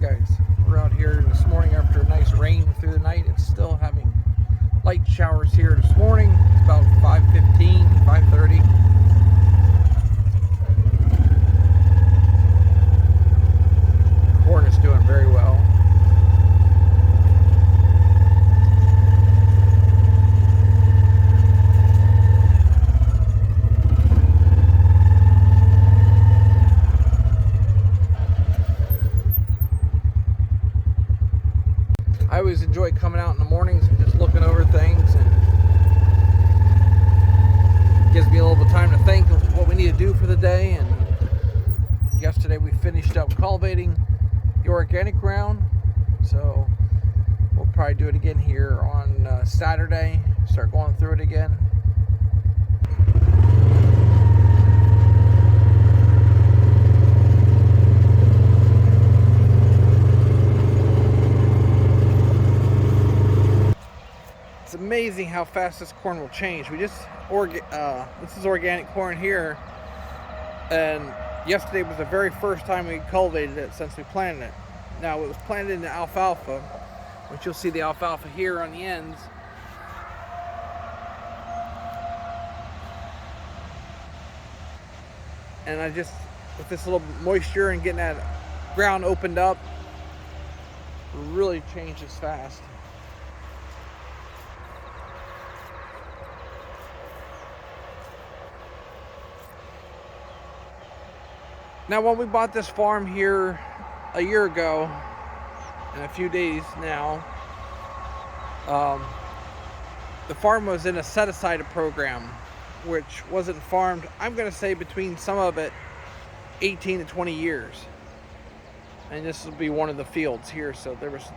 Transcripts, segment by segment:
guys. We're out here this morning after a nice rain through the night. It's still having light showers here this morning. It's about 5:15, 5:30. Corn is doing very well. I always enjoy coming out in the mornings and just looking over things, and gives me a little bit of time to think of what we need to do for the day. And yesterday we finished up cultivating the organic ground, so we'll probably do it again here on Saturday, start going through it again. It's amazing how fast this corn will change. This is organic corn here, and yesterday was the very first time we cultivated it since we planted it. Now it was planted into alfalfa, which you'll see the alfalfa here on the ends. And I just, with this little moisture and getting that ground opened up, really changes fast. Now, when we bought this farm here a year ago, in a few days now, the farm was in a set-aside program, which wasn't farmed, I'm going to say, between some of it 18 to 20 years. And this will be one of the fields here, so there was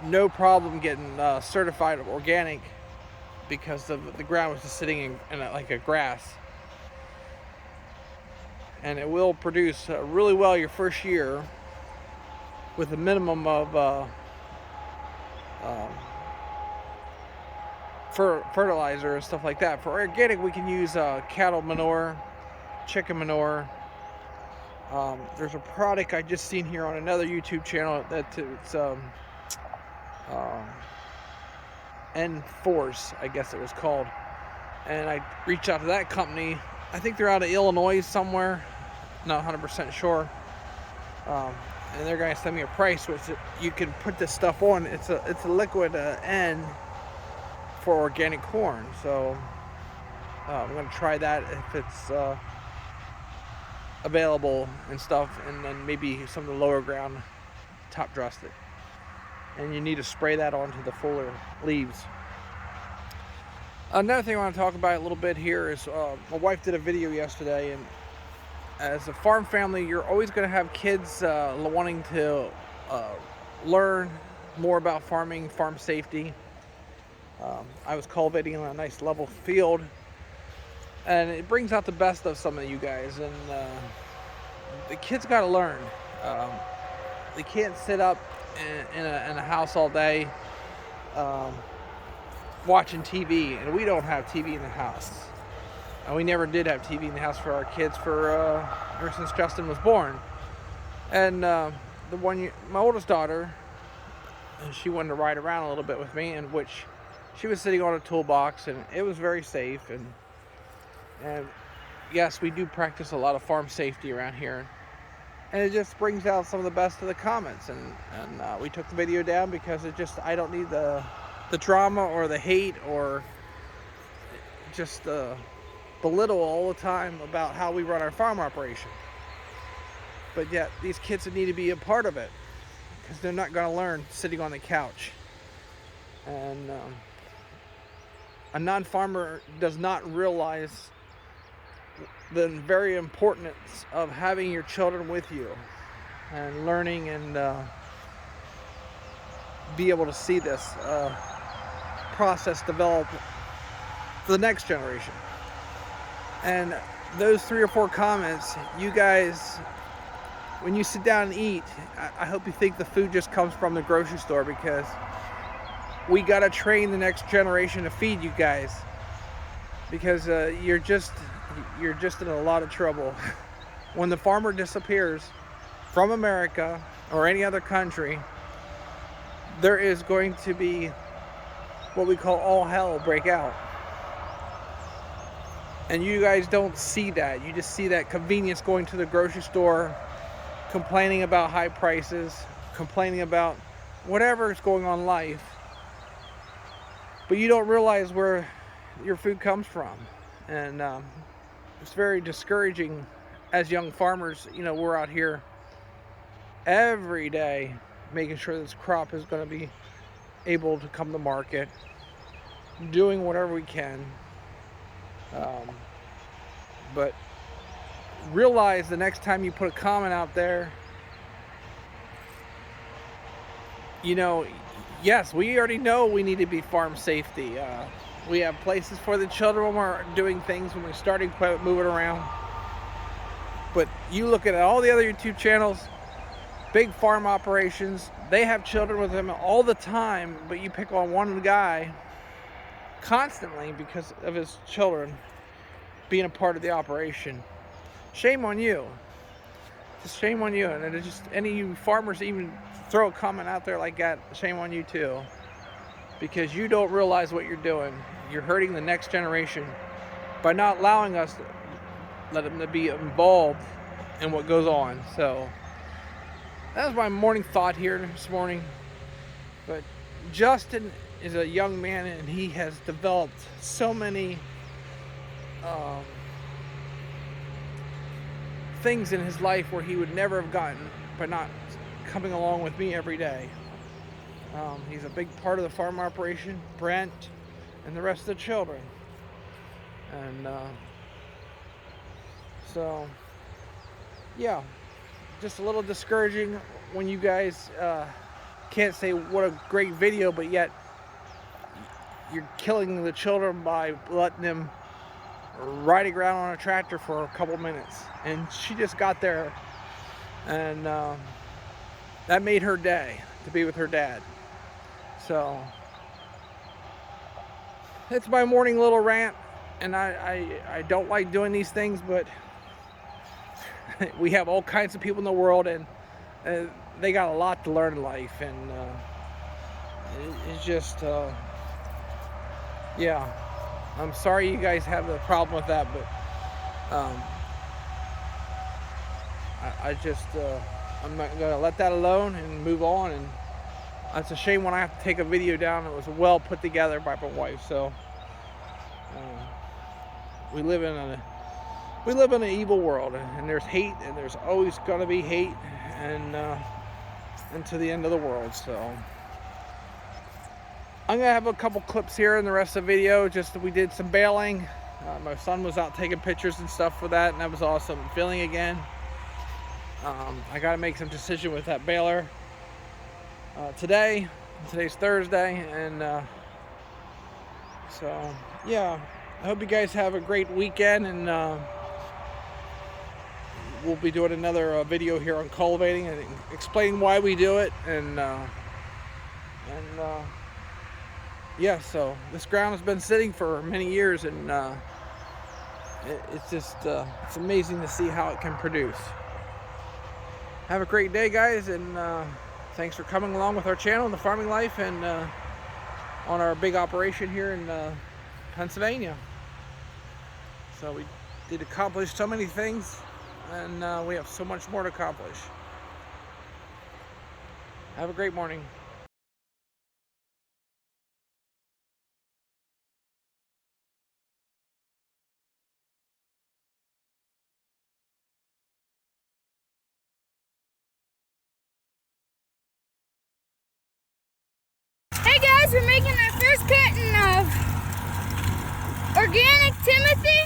no problem getting certified organic because the ground was just sitting in like a grass. And it will produce really well your first year with a minimum of fertilizer and stuff like that. For organic, we can use cattle manure, chicken manure. There's a product I just seen here on another YouTube channel that it's N-Force, I guess it was called. And I reached out to that company. I think they're out of Illinois somewhere, not 100% sure. And they're gonna send me a price, which you can put this stuff on. It's a liquid N for organic corn. So I'm gonna try that if it's available and stuff, and then maybe some of the lower ground top dressed it. And you need to spray that onto the fuller leaves. Another thing I want to talk about a little bit here is my wife did a video yesterday, and as a farm family, you're always going to have kids wanting to learn more about farming, farm safety. I was cultivating on a nice level field, and it brings out the best of some of you guys, and the kids got to learn. They can't sit up in a house all day watching TV, and we don't have TV in the house. And we never did have TV in the house for our kids ever since Justin was born. And my oldest daughter, she wanted to ride around a little bit with me, in which she was sitting on a toolbox, and it was very safe. And yes, we do practice a lot of farm safety around here. And it just brings out some of the best of the comments. And we took the video down because I don't need the drama or the hate or just belittle all the time about how we run our farm operation. But yet these kids need to be a part of it, because they're not going to learn sitting on the couch. And a non-farmer does not realize the very importance of having your children with you and learning and be able to see this process develop for the next generation. And those 3 or 4 comments, you guys, when you sit down and eat, I hope you think the food just comes from the grocery store, because we got to train the next generation to feed you guys, because you're just in a lot of trouble. When the farmer disappears, from America or any other country, there is going to be what we call all hell break out. And you guys don't see that. You just see that convenience going to the grocery store, complaining about high prices, complaining about whatever is going on in life. But you don't realize where your food comes from. And it's very discouraging as young farmers. You know, we're out here every day making sure this crop is going to be able to come to market, doing whatever we can. But realize the next time you put a comment out there, you know, yes, we already know we need to be farm safety. We have places for the children when we're doing things, when we're starting to move it around. But you look at all the other YouTube channels, big farm operations, they have children with them all the time, but you pick on one guy constantly because of his children being a part of the operation. Shame on you. Just shame on you. And it's just any of you farmers even throw a comment out there like that, shame on you too. Because you don't realize what you're doing. You're hurting the next generation by not allowing us to let them to be involved in what goes on. So that was my morning thought here this morning. But Justin is a young man, and he has developed so many things in his life where he would never have gotten by not coming along with me every day. He's a big part of the farm operation, Brent, and the rest of the children. And so, yeah, just a little discouraging when you guys can't say what a great video, but yet you're killing the children by letting them riding around on a tractor for a couple minutes. And she just got there, and that made her day to be with her dad. So it's my morning little rant, and I don't like doing these things, but we have all kinds of people in the world, and they got a lot to learn in life, and it's just yeah, I'm sorry you guys have a problem with that, but I just I'm not gonna let that alone and move on. And it's a shame when I have to take a video down that was well put together by my wife. So we live in an evil world, and there's hate, and there's always going to be hate, and to the end of the world. So I'm gonna have a couple clips here in the rest of the video. Just we did some baling. My son was out taking pictures and stuff for that, and that was awesome. Filling again. I got to make some decision with that baler today. Today's Thursday, and so yeah, I hope you guys have a great weekend, and we'll be doing another video here on cultivating and explaining why we do it, and yeah, so this ground has been sitting for many years, and it's just it's amazing to see how it can produce. Have a great day, guys, and thanks for coming along with our channel, The Farming Life, and on our big operation here in Pennsylvania. So we did accomplish so many things, and we have so much more to accomplish. Have a great morning. Hey guys, we're making our first cutting of organic Timothy.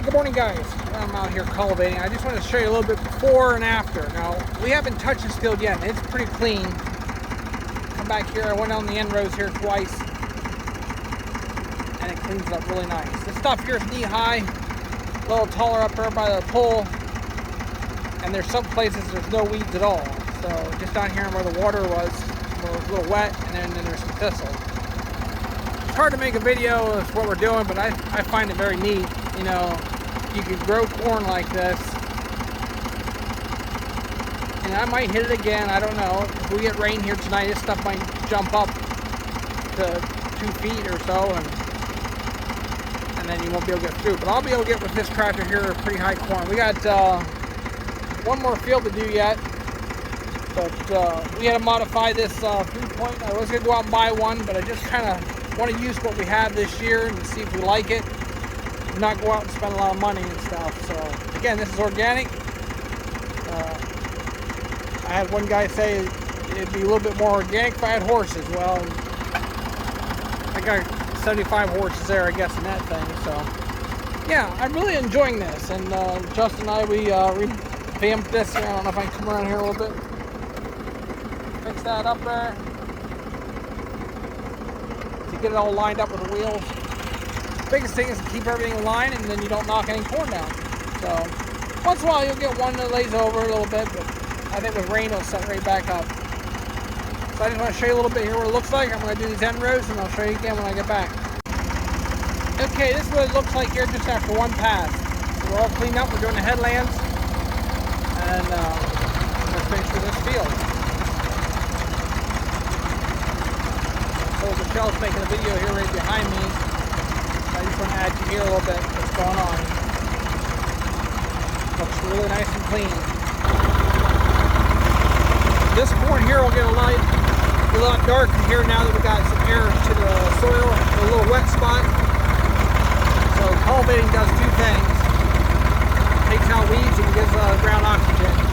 Good morning, guys. I'm out here cultivating. I just wanted to show you a little bit before and after. Now, we haven't touched this field yet. It's pretty clean. Come back here. I went on the end rows here twice, and it cleans up really nice. This stuff here is knee high, a little taller up there by the pole, and there's some places there's no weeds at all. So just down here where the water was, where it was a little wet, and then there's some thistle. It's hard to make a video of what we're doing, but I find it very neat. You know, you could grow corn like this, and I might hit it again. I don't know. If we get rain here tonight, this stuff might jump up to 2 feet or so, and then you won't be able to get through. But I'll be able to get with this tractor here pretty high corn. We got one more field to do yet, but we had to modify this 3-point. I was going to go out and buy one, but I just kind of want to use what we have this year and see if we like it. Not go out and spend a lot of money and stuff. So again, this is organic. I had one guy say it'd be a little bit more organic if I had horses. Well, I got 75 horses there, I guess, in that thing. So yeah, I'm really enjoying this. And Justin and I, we revamped this here. I don't know if I can come around here a little bit. Fix that up there to get it all lined up with the wheels. Biggest thing is to keep everything in line, and then you don't knock any corn down. So once in a while you'll get one that lays over a little bit, but I think with rain it'll set right back up. So I just want to show you a little bit here what it looks like. I'm going to do these end rows, and I'll show you again when I get back. Okay, this is what it looks like here just after one pass. So we're all cleaned up. We're doing the headlands, and let's finish with this field. So Michelle's making a video here right behind me. I just want to add you here a little bit what's going on. Looks really nice and clean. This corn here will get a lot darker here now that we got some air to the soil, a little wet spot. So cultivating does two things. Takes out weeds and gives the ground oxygen.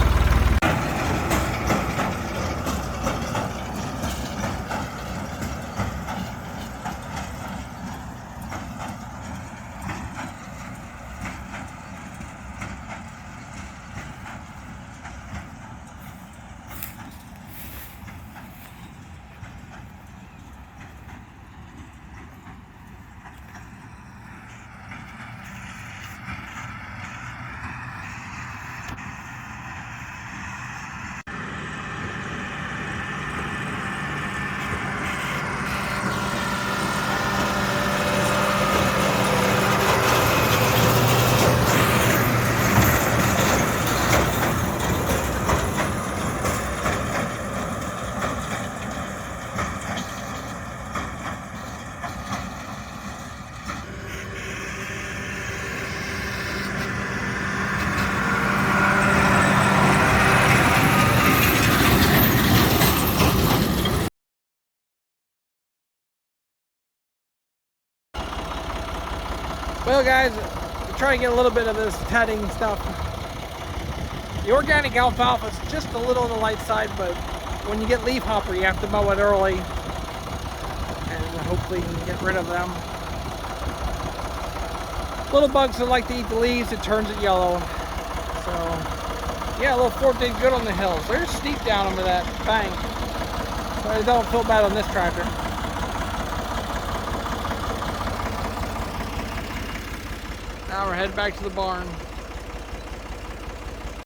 Well, guys, we're trying to get a little bit of this tedding stuff. The organic alfalfa is just a little on the light side, but when you get leafhopper, you have to mow it early, and hopefully you can get rid of them. Little bugs that like to eat the leaves, it turns it yellow. So, yeah, a little Ford did good on the hills. They're steep down over that bank, so I don't feel bad on this tractor. Now we're heading back to the barn.